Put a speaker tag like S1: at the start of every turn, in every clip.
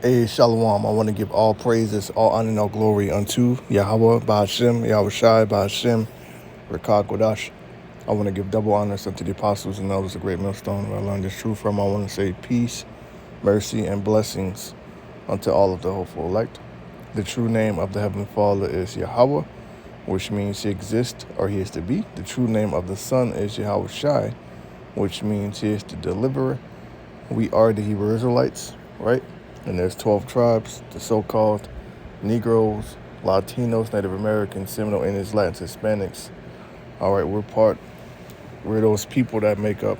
S1: Hey, Shalom. I want to give all praises, all honor, and all glory unto Yahweh, Bahashem, Yahweh Shai, Bahashem, Rekah Kodash. I want to give double honors unto the apostles and elders, a great millstone where I learned this truth from. I want to say peace, mercy, and blessings unto all of the hopeful elect. The true name of the Heavenly Father is Yahweh, which means he exists or he is to be. The true name of the Son is Yahweh Shai, which means he is the deliverer. We are the Hebrew Israelites, right? And there's 12 tribes, the so-called Negroes, Latinos, Native Americans, Seminole Indians, Latins, Hispanics. All right, we're those people that make up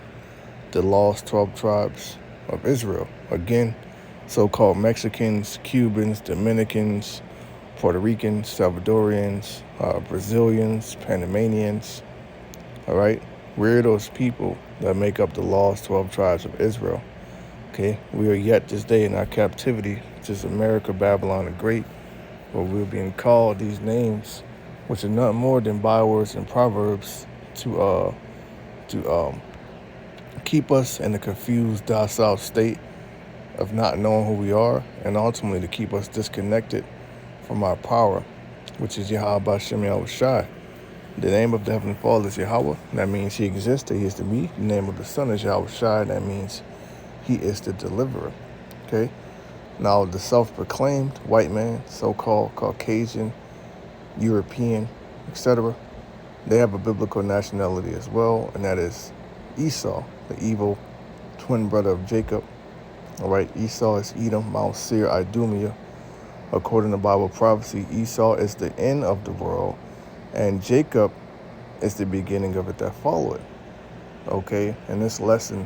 S1: the lost 12 tribes of Israel. Again, so-called Mexicans, Cubans, Dominicans, Puerto Ricans, Salvadorians, Brazilians, Panamanians. All right, we're those people that make up the lost 12 tribes of Israel. Okay, we are yet this day in our captivity, which is America, Babylon the Great, where we're being called these names, which are nothing more than bywords and proverbs to keep us in a confused, docile state of not knowing who we are, and ultimately to keep us disconnected from our power, which is Yahweh Bashem Yahweh Shai. The name of the Heavenly Father is Yahweh. That means he exists, he is to be. The name of the Son is Yahweh Shai. That means he is the deliverer. Okay? Now, the self-proclaimed white man, so-called Caucasian, European, etc., they have a biblical nationality as well, and that is Esau, the evil twin brother of Jacob. All right, Esau is Edom, Mount Seir, Idumea. According to Bible prophecy, Esau is the end of the world, and Jacob is the beginning of it that follow it. Okay, and this lesson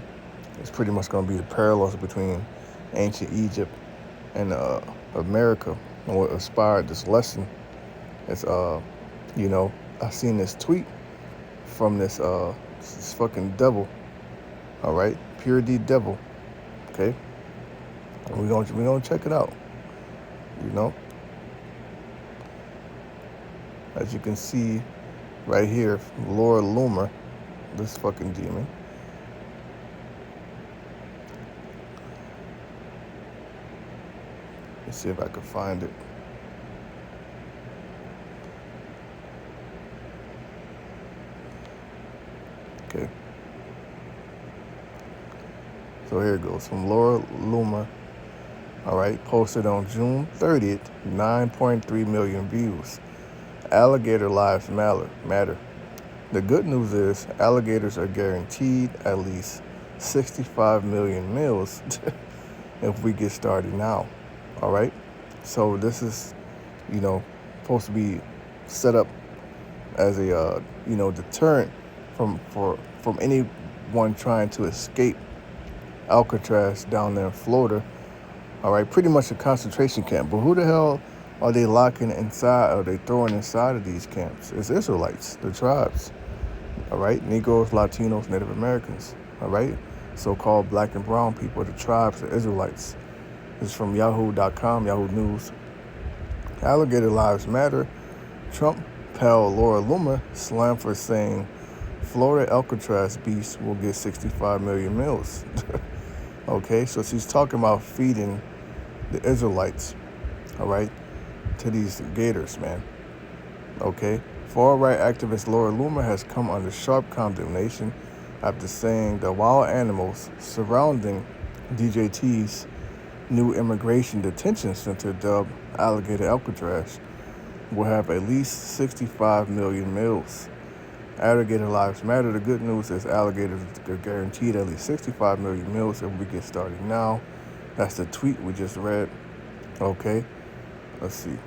S1: is pretty much going to be the parallels between ancient Egypt and America. And what inspired this lesson is, I seen this tweet from this fucking devil. All right, pure D devil. Okay, and we gonna check it out. You know, as you can see right here, Laura Loomer, this fucking demon. Let's see if I can find it. Okay. So here it goes from Laura Loomer. All right, posted on June 30th, 9.3 million views. Alligator lives matter. The good news is alligators are guaranteed at least 65 million meals if we get started now. All right, so this is, supposed to be set up as a, deterrent from anyone trying to escape Alcatraz down there in Florida. All right, pretty much a concentration camp. But who the hell are they locking inside, or they throwing inside of these camps? It's Israelites, the tribes. All right, Negroes, Latinos, Native Americans. All right, so-called black and brown people, the tribes, the Israelites. This is from Yahoo.com, Yahoo News. Alligator lives matter. Trump pal Laura Loomer slammed for saying Florida Alcatraz beast will get 65 million meals. Okay, so she's talking about feeding the Israelites, all right, to these gators, man. Okay, far-right activist Laura Loomer has come under sharp condemnation after saying the wild animals surrounding DJT's new immigration detention center, dubbed Alligator Alcatraz, will have at least 65 million meals. Alligator lives matter. The good news is alligators are guaranteed at least 65 million meals if we get started now. That's the tweet we just read. Okay, let's see.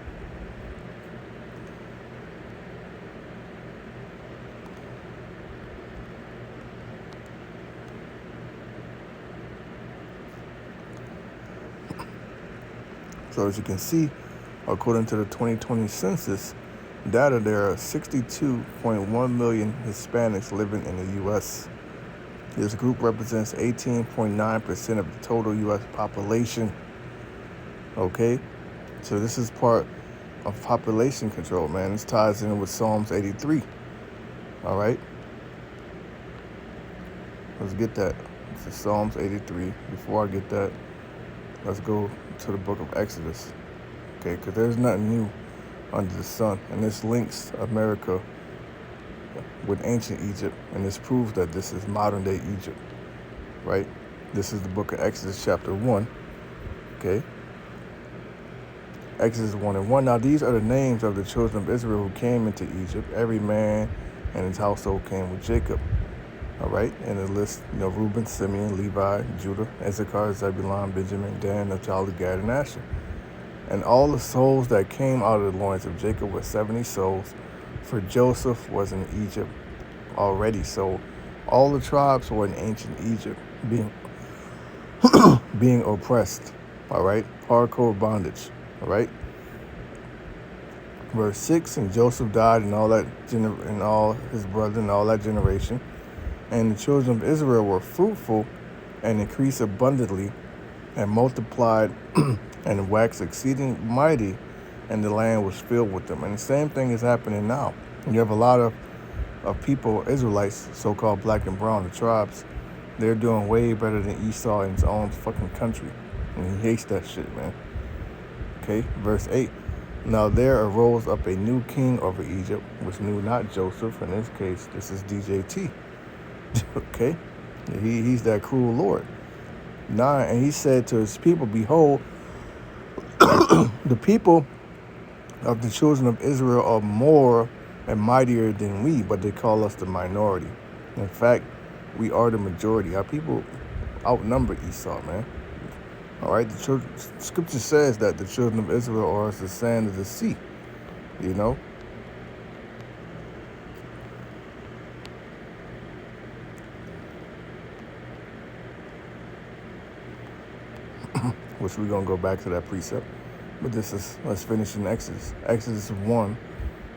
S1: So as you can see, according to the 2020 census data, there are 62.1 million Hispanics living in the U.S. This group represents 18.9% of the total U.S. population. Okay, so this is part of population control, man. This ties in with Psalms 83. All right, let's get that This is Psalms 83. Before I get that, let's go to the book of Exodus. Okay, because there's nothing new under the sun. And this links America with ancient Egypt. And this proves that this is modern day Egypt, right? This is the book of Exodus chapter 1. Okay. Exodus 1 and 1. Now these are the names of the children of Israel who came into Egypt. Every man and his household came with Jacob. All right, and the list, Reuben, Simeon, Levi, Judah, Issachar, Zebulun, Benjamin, Dan, Naphtali, Gad, and Asher. And all the souls that came out of the loins of Jacob were 70 souls, for Joseph was in Egypt already. So all the tribes were in ancient Egypt, being oppressed. All right, hardcore bondage. All right. Verse 6, and Joseph died, and and all his brothers and all that generation. And the children of Israel were fruitful and increased abundantly and multiplied and waxed exceeding mighty, and the land was filled with them. And the same thing is happening now. You have a lot of people, Israelites, so-called black and brown, the tribes, they're doing way better than Esau in his own fucking country. And he hates that shit, man. Okay, verse 8. Now there arose up a new king over Egypt, which knew not Joseph. In this case, this is DJT. Okay, he's that cruel Lord. 9, and he said to his people, behold, the people of the children of Israel are more and mightier than we, but they call us the minority. In fact, we are the majority. Our people outnumber Esau, man. All right, Scripture says that the children of Israel are as the sand of the sea, which we're going to go back to that precept. But let's finish in Exodus. Exodus 1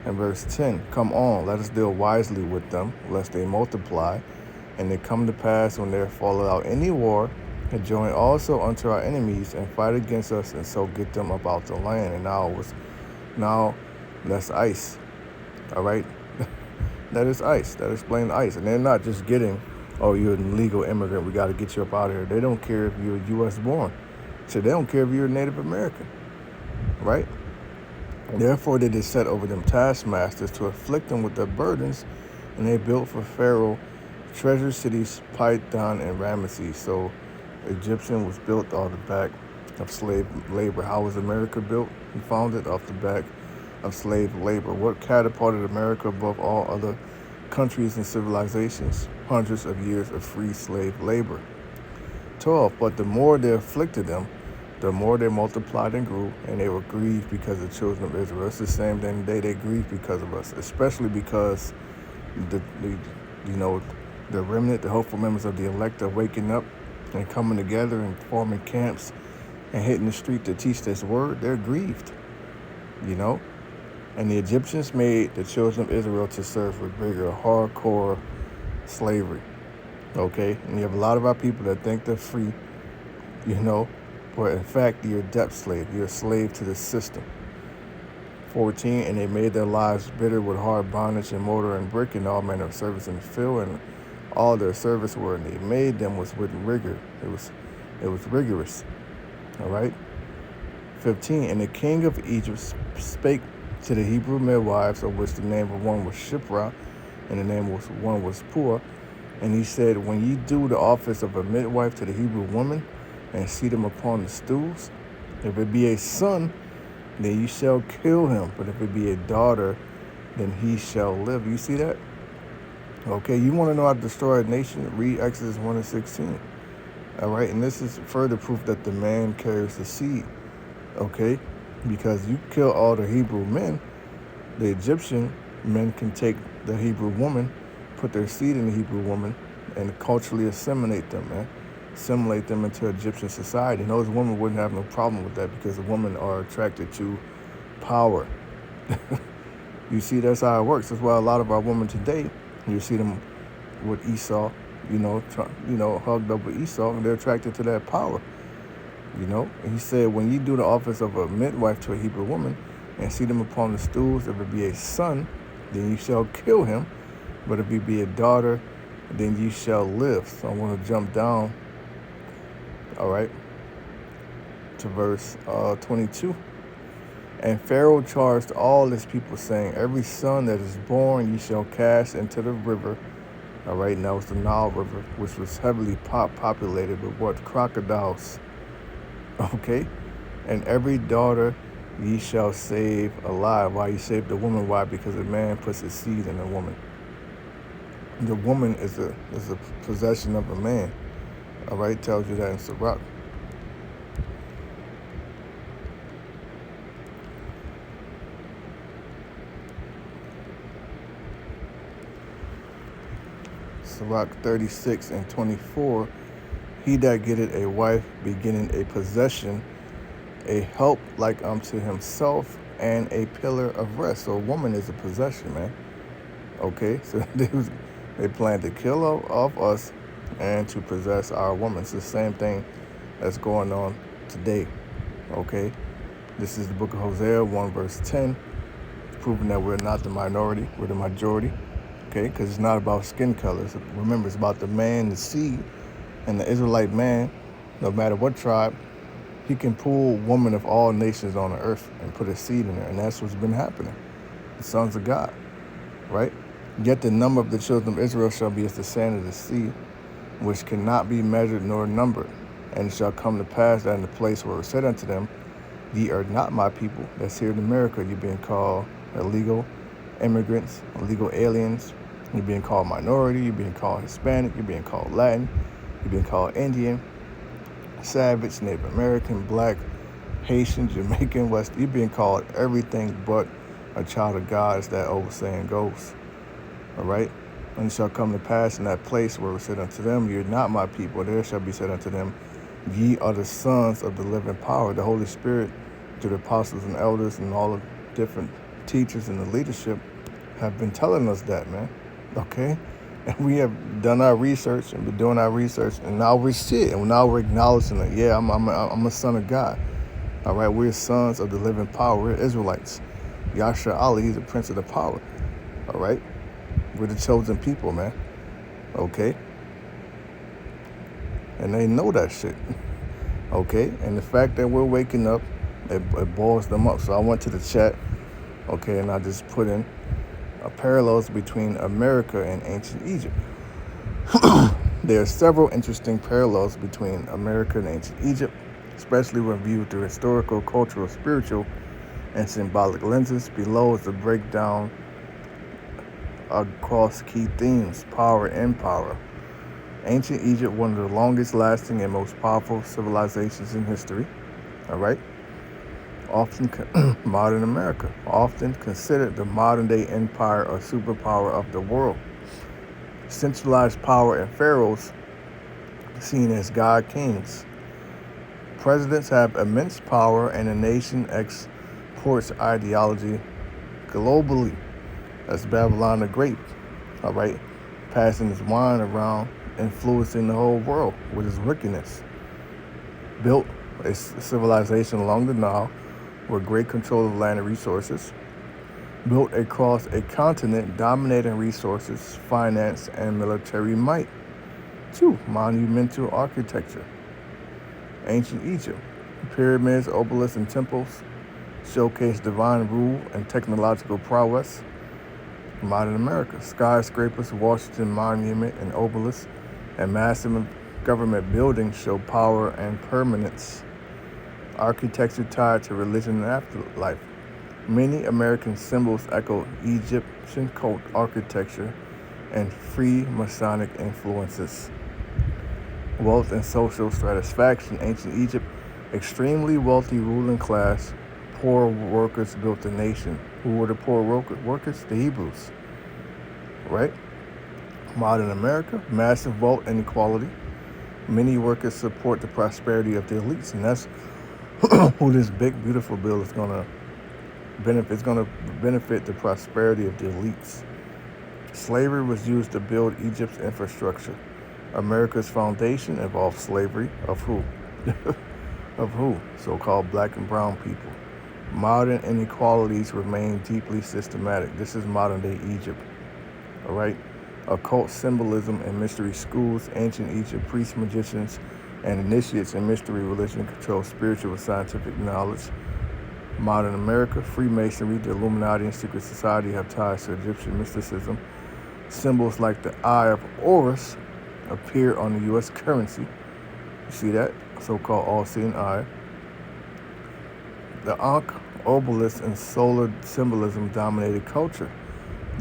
S1: and verse 10. Come on, let us deal wisely with them, lest they multiply, and they come to pass when there fall out any war, and join also unto our enemies, and fight against us, and so get them about the land. And now that's ice. All right? That is ice. That explains ice. And they're not just getting, oh, you're an illegal immigrant, we got to get you up out of here. They don't care if you're U.S. born. So they don't care if you're a Native American, right? Therefore they did set over them taskmasters to afflict them with their burdens, and they built for Pharaoh treasure cities, Python and Ramesses. So Egyptian was built off the back of slave labor. How was America built and founded? Off the back of slave labor. What catapulted America above all other countries and civilizations? Hundreds of years of free slave labor. 12, but the more they afflicted them, the more they multiplied and grew, and they were grieved because of the children of Israel. It's the same thing today. They grieve because of us, especially because the remnant, the hopeful members of the elect are waking up and coming together and forming camps and hitting the street to teach this word. They're grieved, And the Egyptians made the children of Israel to serve with rigor, hardcore slavery. Okay, and you have a lot of our people that think they're free, but in fact you're a debt slave. You're a slave to the system. 14, and they made their lives bitter with hard bondage and mortar and brick and all manner of service in the field, and all their service were, and they made them was with rigor. It was rigorous. All right. 15, and the king of Egypt spake to the Hebrew midwives, of which the name of one was Shiphrah, and the name of one was Puah. And he said, when ye do the office of a midwife to the Hebrew woman, and seat them upon the stools, if it be a son, then you shall kill him. But if it be a daughter, then he shall live. You see that? Okay, you want to know how to destroy a nation? Read Exodus 1 and 16. All right, and this is further proof that the man carries the seed. Okay, because you kill all the Hebrew men, the Egyptian men can take the Hebrew woman, put their seed in the Hebrew woman, and culturally assimilate them, man. Assimilate them into Egyptian society. And those women wouldn't have no problem with that, because the women are attracted to power. You see, that's how it works. That's why a lot of our women today, you see them with Esau, hugged up with Esau, and they're attracted to that power. And he said, when you do the office of a midwife to a Hebrew woman and see them upon the stools, if it be a son, then you shall kill him. But if it be a daughter, then ye shall live. So I want to jump down, all right, to verse 22. And Pharaoh charged all his people, saying, every son that is born ye shall cast into the river. All right, now it's the Nile River, which was heavily populated with what? Crocodiles. Okay? And every daughter ye shall save alive. Why you save the woman? Why? Because a man puts his seed in a woman. The woman is a possession of a man. All right, tells you that in Sirach. Sirach 36 and 24. He that getteth a wife beginning a possession, a help like unto himself, and a pillar of rest. So a woman is a possession, man. Okay, so they plan to kill off us and to possess our woman. It's the same thing that's going on today. Okay, this is the book of Hosea 1 verse 10, proving that we're not the minority, we're the majority. Okay, because it's not about skin colors. Remember, it's about the man, the seed, and the Israelite man, no matter what tribe, he can pull women of all nations on the earth and put a seed in her, and that's what's been happening. The sons of God, right? Yet the number of the children of Israel shall be as the sand of the sea, which cannot be measured nor numbered. And it shall come to pass that in the place where it was said unto them, ye are not my people. That's here in America. You're being called illegal immigrants, illegal aliens. You're being called minority. You're being called Hispanic. You're being called Latin. You're being called Indian, savage, Native American, black, Haitian, Jamaican, West. You're being called everything but a child of God, as that old saying goes. All right? And it shall come to pass in that place where it was said unto them, ye are not my people. There shall be said unto them, ye are the sons of the living power. The Holy Spirit, through the apostles and elders and all the different teachers in the leadership, have been telling us that, man. Okay? And we have done our research and been doing our research, and now we see it, and now we're acknowledging it. Yeah, I'm a son of God. All right, we're sons of the living power. We're Israelites. Yasha Ali, he's the prince of the power. All right? We're the chosen people, man. Okay? And they know that shit. Okay? And the fact that we're waking up, it boils them up. So I went to the chat, okay, and I just put in parallels between America and ancient Egypt. There are several interesting parallels between America and ancient Egypt, especially when viewed through historical, cultural, spiritual, and symbolic lenses. Below is a breakdown across key themes: power and power. Ancient Egypt, one of the longest lasting and most powerful civilizations in history. All right. Modern America, often considered the modern day empire or superpower of the world. Centralized power and pharaohs seen as god kings. Presidents have immense power, and the nation exports ideology globally. That's Babylon the Great, all right, passing his wine around, influencing the whole world with his wickedness. Built a civilization along the Nile with great control of land and resources. Built across a continent dominating resources, finance, and military might. 2. Monumental architecture. Ancient Egypt. Pyramids, obelisks, and temples showcase divine rule and technological prowess. Modern America. Skyscrapers, Washington Monument, and obelisks, and massive government buildings show power and permanence. Architecture tied to religion and afterlife. Many American symbols echo Egyptian cult architecture and free Masonic influences. Wealth and social satisfaction. Ancient Egypt, extremely wealthy ruling class. Poor workers built the nation. Who were the poor workers? The Hebrews. Right? Modern America, massive wealth inequality. Many workers support the prosperity of the elites, and that's who this big, beautiful bill is going to benefit. It's going to benefit the prosperity of the elites. Slavery was used to build Egypt's infrastructure. America's foundation involved slavery of who? Of who? So-called black and brown people. Modern inequalities remain deeply systematic. This is modern-day Egypt. All right? Occult symbolism and mystery schools. Ancient Egypt, priests, magicians, and initiates in mystery religion control spiritual and scientific knowledge. Modern America, Freemasonry, the Illuminati, and secret society have ties to Egyptian mysticism. Symbols like the Eye of Horus appear on the U.S. currency. You see that? So-called all-seeing eye. The Ankh, obelisk, and solar symbolism dominated culture.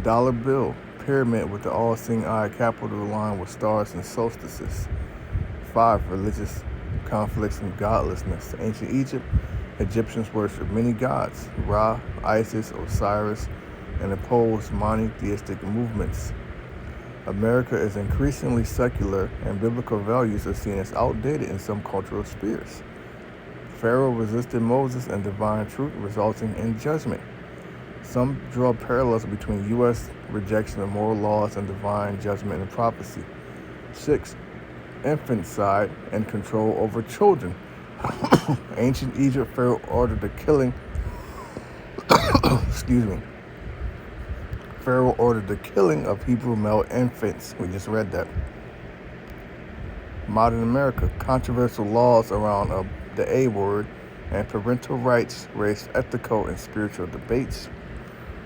S1: Dollar bill, pyramid with the all-seeing eye, capital aligned with stars and solstices. 5. Religious conflicts and godlessness. Ancient Egypt, Egyptians worshiped many gods, Ra, Isis, Osiris, and opposed monotheistic movements. America is increasingly secular, and biblical values are seen as outdated in some cultural spheres. Pharaoh resisted Moses and divine truth, resulting in judgment. Some draw parallels between U.S. rejection of moral laws and divine judgment and prophecy. 6. Infanticide and control over children. Ancient Egypt, Pharaoh ordered the killing Pharaoh ordered the killing of Hebrew male infants. We just read that. Modern America, controversial laws around the A word and parental rights raised ethical and spiritual debates.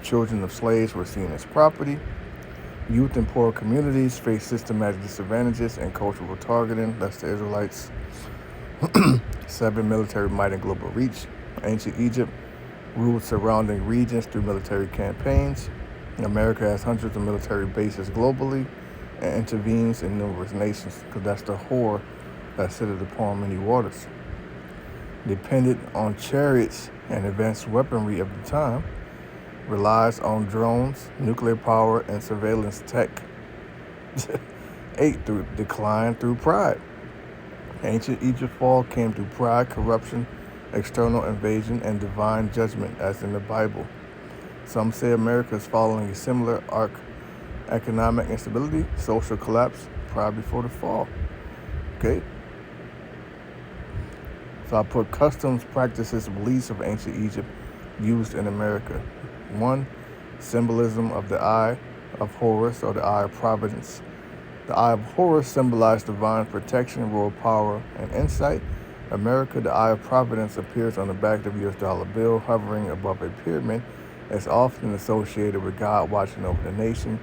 S1: Children of slaves were seen as property. Youth in poor communities face systematic disadvantages and cultural targeting. That's the Israelites. 7. Military might and global reach. Ancient Egypt ruled surrounding regions through military campaigns. America has hundreds of military bases globally and intervenes in numerous nations, because that's the whore that sitteth upon many waters. Dependent on chariots and advanced weaponry of the time, relies on drones, nuclear power, and surveillance tech. 8. Through decline through pride. Ancient Egypt fall came through pride, corruption, external invasion, and divine judgment, as in the Bible. Some say America is following a similar arc: economic instability, social collapse, pride before the fall. Okay? So I put customs, practices, beliefs of ancient Egypt used in America. 1. Symbolism of the Eye of Horus, or the Eye of Providence. The Eye of Horus symbolized divine protection, royal power, and insight. America, the Eye of Providence appears on the back of the U.S. dollar bill, hovering above a pyramid. It's often associated with God watching over the nation,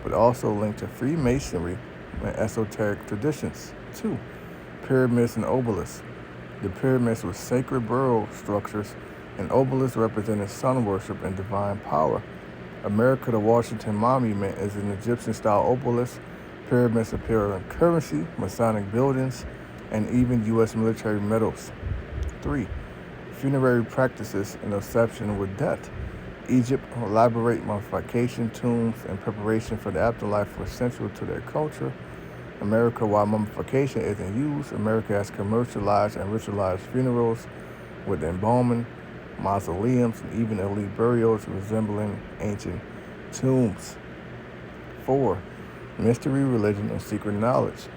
S1: but also linked to Freemasonry and esoteric traditions. 2. Pyramids and obelisks. The pyramids were sacred burial structures, and obelisks represented sun worship and divine power. America, the Washington Monument, is an Egyptian-style obelisk. Pyramids appear on currency, Masonic buildings, and even U.S. military medals. 3. Funerary practices and obsession with death. Egypt, elaborate mummification, tombs, and preparation for the afterlife were central to their culture. America, while mummification isn't used, America has commercialized and ritualized funerals with embalming, mausoleums, and even elite burials resembling ancient tombs. 4. Mystery, religion, and secret knowledge.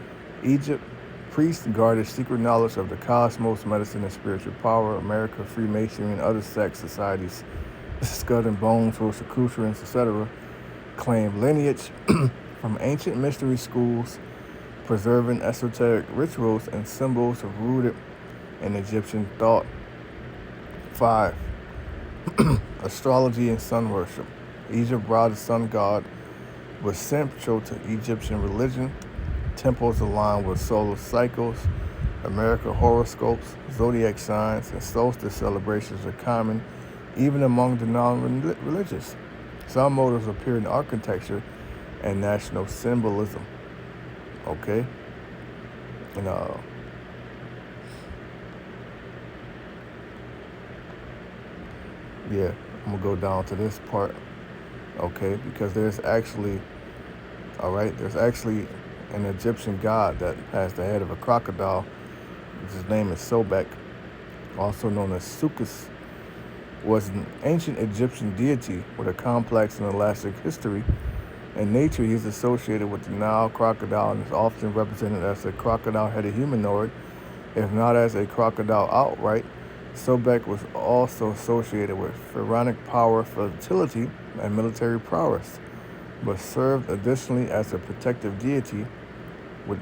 S1: Egypt, priests guarded secret knowledge of the cosmos, medicine, and spiritual power. America, Freemasonry, and other sect societies, Skull and Bones, Rosicrucians, etc., claim lineage from ancient mystery schools, preserving esoteric rituals and symbols rooted in Egyptian thought. 5. Astrology and sun worship. Egypt, Ra, the sun god, was central to Egyptian religion. Temples aligned with solar cycles. America, horoscopes, zodiac signs, and solstice celebrations are common even among the non-religious. Some motifs appear in architecture and national symbolism. Okay? And yeah, I'm gonna go down to this part. Okay, because there's actually an Egyptian god that has the head of a crocodile. His name is Sobek, also known as Sukus, was an ancient Egyptian deity with a complex and elastic history. In nature, he is associated with the Nile crocodile and is often represented as a crocodile-headed humanoid, if not as a crocodile outright. Sobek was also associated with pharaonic power, fertility, and military prowess. but served additionally as a protective deity with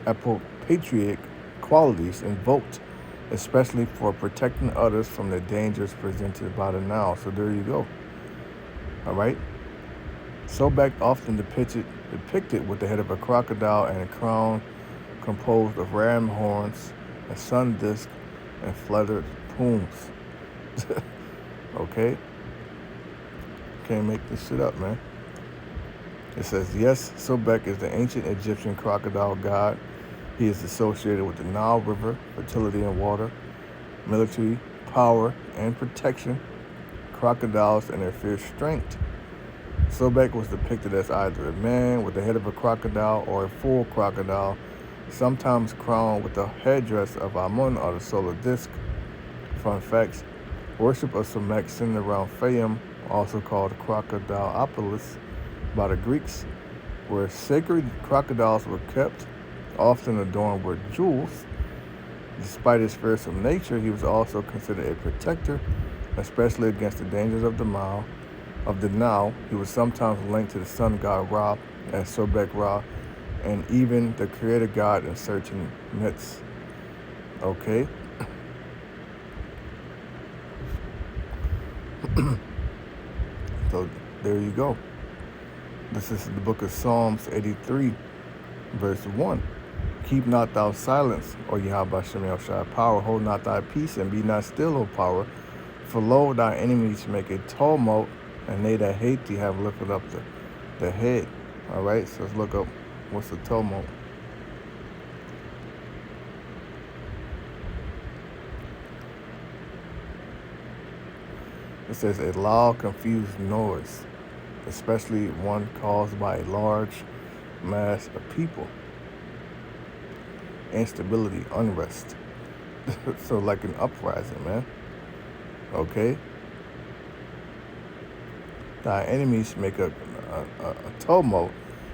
S1: apopatriarch qualities invoked, especially for protecting others from the dangers presented by the Nile. So there you go. All right. Sobek often depicted with the head of a crocodile and a crown composed of ram horns, a sun disk, and feathered plumes. Okay? Can't make this shit up, man. It says, yes, Sobek is the ancient Egyptian crocodile god. He is associated with the Nile River, fertility and water, military, power, and protection, crocodiles and their fierce strength. Sobek was depicted as either a man with the head of a crocodile or a full crocodile, sometimes crowned with the headdress of Amun or the solar disk. Fun facts: worship of Sobek centered around Fayum, also called Crocodileopolis by the Greeks, where sacred crocodiles were kept, often adorned with jewels. Despite his fearsome nature, he was also considered a protector, especially against the dangers of the Nile. He was sometimes linked to the sun god Ra as Sobek Ra, and even the creator god in certain myths. Okay? So there you go. This is the book of Psalms 83, verse 1. Keep not thou silence, O Yahweh Shem El Shai power. Hold not thy peace, and be not still, O power. For lo, thy enemies make a tumult, and they that hate thee have lifted up the head. All right, so let's look up what's the tumult. It says a loud, confused noise, especially one caused by a large mass of people. Instability, unrest. So like an uprising, man. Okay? Thy enemies make a tumult,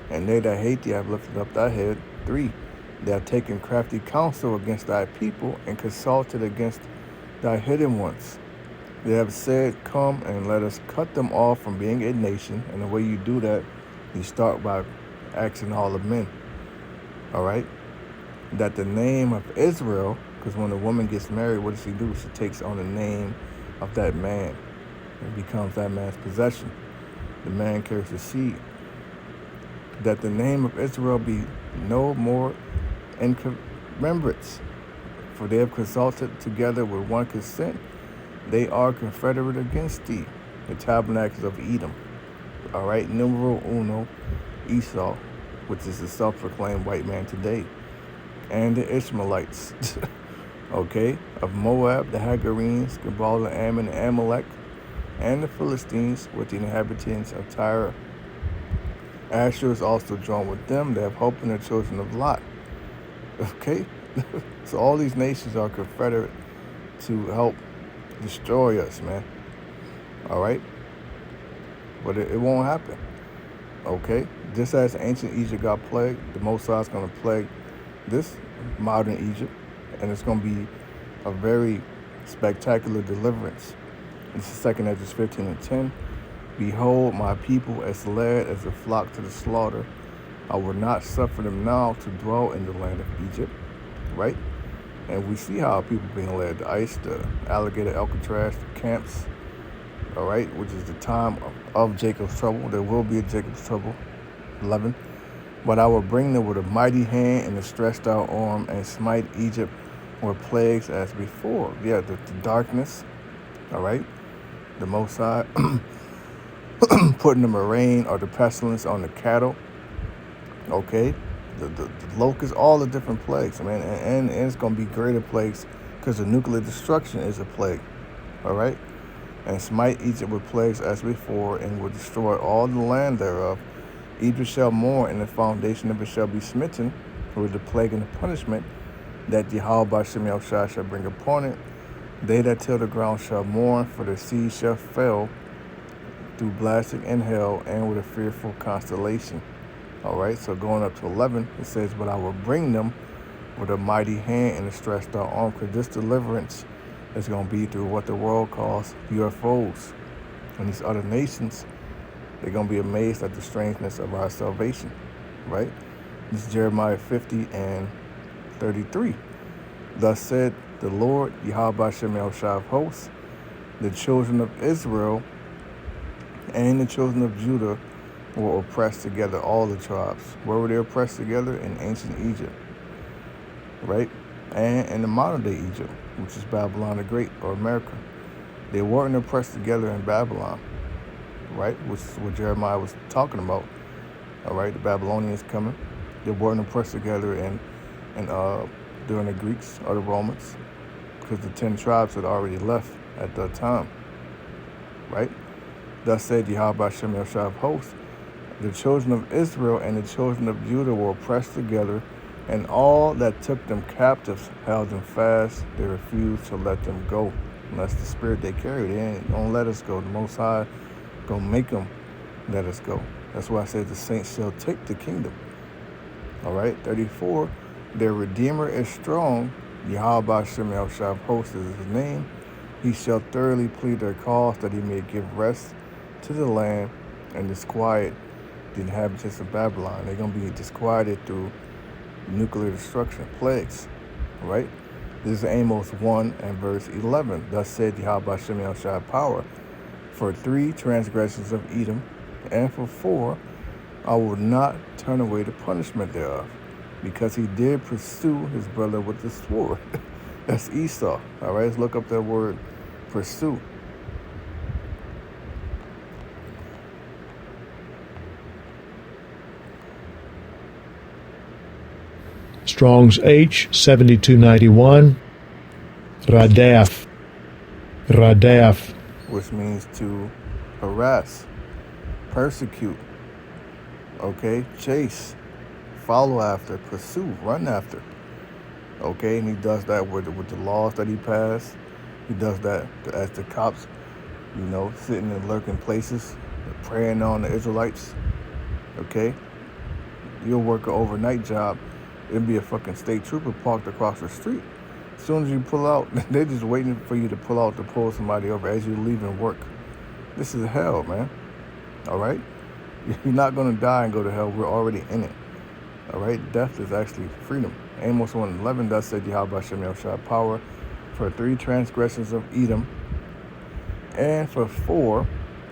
S1: and they that hate thee have lifted up thy head. 3. They have taken crafty counsel against thy people, and consulted against thy hidden ones. They have said, come and let us cut them off from being a nation. And the way you do that, you start by asking all the men. All right? That the name of Israel, because when a woman gets married, what does she do? She takes on the name of that man and becomes that man's possession. The man carries the seed. That the name of Israel be no more in remembrance, for they have consulted together with one consent. They are confederate against thee, the tabernacles of Edom. All right, numero uno, Esau, which is the self-proclaimed white man today, and the Ishmaelites, okay, of Moab, the Hagarenes, Gebal, the Ammon, and Amalek, and the Philistines with the inhabitants of Tyre. Asher is also joined with them. They have hope in the children of Lot. Okay, so all these nations are confederate to help destroy us, man. All right, but it won't happen. Okay, just as ancient Egypt got plagued, the Most High is going to plague this modern Egypt, and it's going to be a very spectacular deliverance. This is 2 Ezra 15 and 10. Behold, my people as led as a flock to the slaughter. I will not suffer them now to dwell in the land of Egypt. Right? And we see how people being led to ice, the alligator, Alcatraz, the camps. All right, which is the time of Jacob's trouble. There will be a Jacob's trouble. 11. But I will bring them with a mighty hand and a stretched out arm, and smite Egypt with plagues as before. Yeah, the darkness. All right. The Most High putting the murrain or the pestilence on the cattle. Okay. The locusts, all the different plagues, man. And it's going to be greater plagues because the nuclear destruction is a plague. All right. And smite Egypt with plagues as before, and will destroy all the land thereof. Egypt shall mourn, and the foundation of it shall be smitten with the plague and the punishment that Yahweh Shem El Shai shall bring upon it. They that till the ground shall mourn, for the seed shall fail through blasting and hail, and with a fearful constellation. All right, so going up to 11, it says, but I will bring them with a mighty hand and a stretched out arm, because this deliverance is going to be through what the world calls UFOs and these other nations They're going to be amazed at the strangeness of our salvation, right? This is Jeremiah 50 and 33. Thus said the Lord, Yahweh Shem El Shai of hosts, the children of Israel and the children of Judah were oppressed together, all the tribes. Where were they oppressed together? In ancient Egypt, right? And in the modern day Egypt, which is Babylon the Great, or America. They weren't oppressed together in Babylon, right? Which is what Jeremiah was talking about. All right, the Babylonians coming. They weren't oppressed together during the Greeks or the Romans, because the 10 tribes had already left at that time, right? Thus said Yahweh Shem El Shai of hosts, the children of Israel and the children of Judah were oppressed together, and all that took them captives held them fast. They refused to let them go. And that's the spirit they carry. They ain't gonna let us go. The Most High gonna make them let us go. That's why I said the saints shall take the kingdom. All right, 34. Their Redeemer is strong. Yahweh Shem El Shai of hosts is his name. He shall thoroughly plead their cause, that he may give rest to the land and disquiet the inhabitants of Babylon. They're going to be disquieted through nuclear destruction, plagues, right? This is Amos 1 and verse 11. Thus said Yahweh Shem El Shai power, for 3 transgressions of Edom, and for 4, I will not turn away the punishment thereof, because he did pursue his brother with the sword. That's Esau. All right, let's look up that word, pursue.
S2: Strong's H 7291. Radaf. Radaf.
S1: Which means to harass, persecute, okay, chase, follow after, pursue, run after, okay? And he does that with the laws that he passed. He does that as the cops, sitting in lurking places, preying on the Israelites, okay? You'll work an overnight job, it'll be a fucking state trooper parked across the street. As soon as you pull out, they're just waiting for you to pull out to pull somebody over as you're leaving work. This is hell, man. All right? You're not going to die and go to hell. We're already in it. All right? Death is actually freedom. Amos 1:11, thus said Yahweh Shem El Shai power, for 3 transgressions of Edom, and for 4,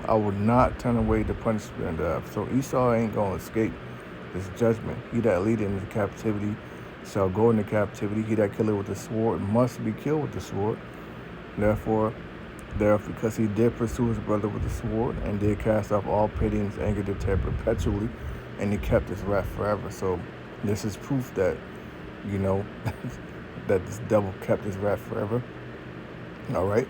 S1: I will not turn away the punishment thereof. So Esau ain't going to escape this judgment. He that leadeth into captivity shall go into captivity. He that killeth with the sword must be killed with the sword. Therefore, because he did pursue his brother with the sword, and did cast off all pity and his anger did tear perpetually, and he kept his wrath forever. So this is proof that, that this devil kept his wrath forever. All right?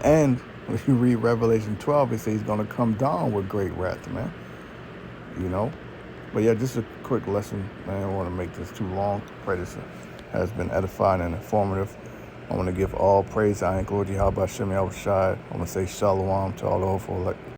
S1: And if you read Revelation 12, it says he's going to come down with great wrath, man. But yeah, just a quick lesson. I don't want to make this too long. Pray this has been edifying and informative. I want to give all praise, honor, and glory to Yahweh Shem El Shai. I want to say shalom to all the hopeful elect.